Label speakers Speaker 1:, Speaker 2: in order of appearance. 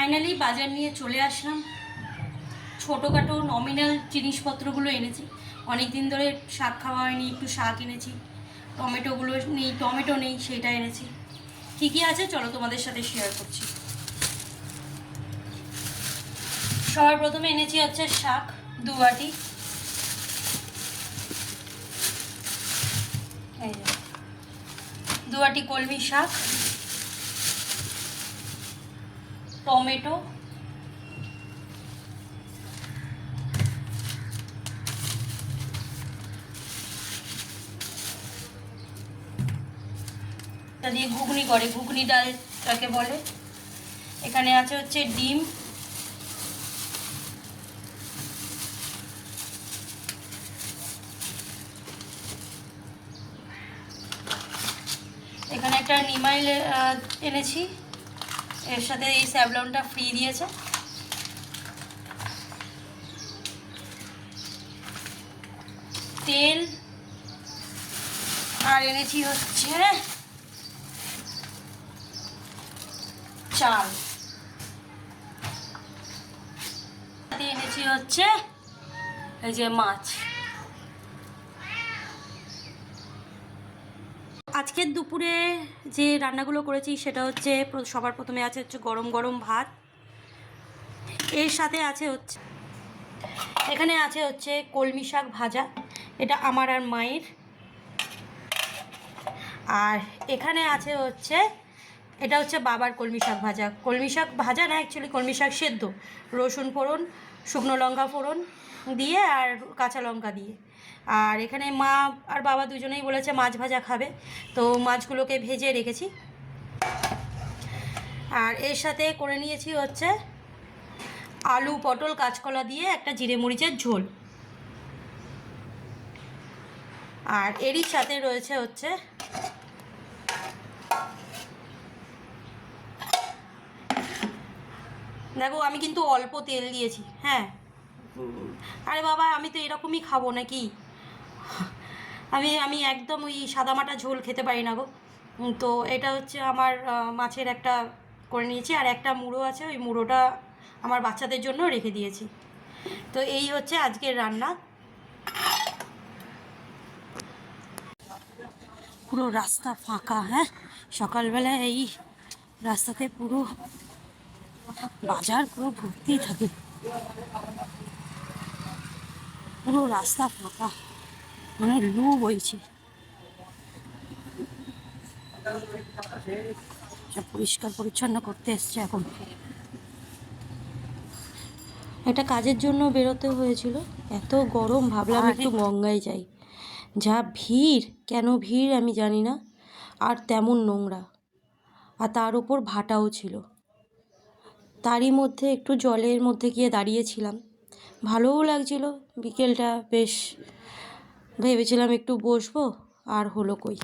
Speaker 1: Finally বাজার নিয়ে চলে আসলাম। ছোটোখাটো নমিনাল জিনিসপত্রগুলো এনেছি। অনেক দিন ধরে শাক খাওয়া হয়নি, একটু শাক এনেছি। টমেটোগুলো নেই, টমেটো নেই, সেটা এনেছি। কী কী আছে চলো তোমাদের সাথে শেয়ার করছি। সবার প্রথমে এনেছি হচ্ছে শাক 2 বাটি। এই যে 2 বাটি কলমি শাক, টমেটো, তা দিয়ে ঘুগনি করে, ঘুগনি ডাল তাকে বলে। এখানে আছে হচ্ছে ডিম, এখানে একটা নিমাইল এনেছি, এর সাথে এই স্যাভলনটা ফ্রি দিয়েছে। তেল, আর এনেছি হচ্ছে চাল, এনেছি হচ্ছে এই যে মাছ। আজকের দুপুরে যে রান্নাগুলো করেছি সেটা হচ্ছে সবার প্রথমে আছে হচ্ছে গরম গরম ভাত, এর সাথে আছে হচ্ছে এখানে আছে হচ্ছে কলমি শাক ভাজা, এটা আমার আর মায়ের। আর এখানে আছে হচ্ছে এটা হচ্ছে বাবার কলমি শাক ভাজা। কলমি শাক ভাজা না, অ্যাকচুয়ালি কলমি শাক সেদ্ধ, রসুন ফোড়ন, শুকনো লঙ্কা ফোড়ন দিয়ে আর কাঁচা লঙ্কা দিয়ে। আর এখানে মা আর বাবা দুজনেই বলেছে মাছ ভাজা খাবে, তো মাছগুলোকে ভেজে রেখেছি। আর এর সাথে করে নিয়েছি হচ্ছে আলু পটল কাঁচকলা দিয়ে একটা জিরে মরিচের ঝোল। আর এরই সাথে রয়েছে হচ্ছে দেখো আমি কিন্তু অল্প তেল দিয়েছি। হ্যাঁ, আরে বাবা আমি তো এরকমই খাবো নাকি, আমি একদম ওই সাদামাটা ঝোল খেতে পারি না গো। তো এটা হচ্ছে আমার মাছের একটা করে নিয়েছি, আর একটা মুড়ো আছে, ওই মুড়োটা আমার বাচ্চাদের জন্য রেখে দিয়েছি। তো এই হচ্ছে আজকের রান্না। পুরো রাস্তা ফাঁকা। হ্যাঁ, সকালবেলা এই রাস্তাতে পুরো বাজার পুরো ভর্তি থাকে, পুরো রাস্তা ফাঁকা, মানে লু বইছে। সব পরিষ্কার পরিচ্ছন্ন করতে এসছে এখন। একটা কাজের জন্য বেরোতে হয়েছিল, এত গরম ভাবলাম একটু গঙ্গায় যাই। যা ভিড়, কেন ভিড় আমি জানি না, আর তেমন নোংরা, আর তার উপর ভাটাও ছিল। তারই মধ্যে একটু জলের মধ্যে গিয়ে দাঁড়িয়েছিলাম, ভালোও লাগছিল বিকেলটা বেশ, ভেবেছিলাম একটু বসবো, আর হলো কই।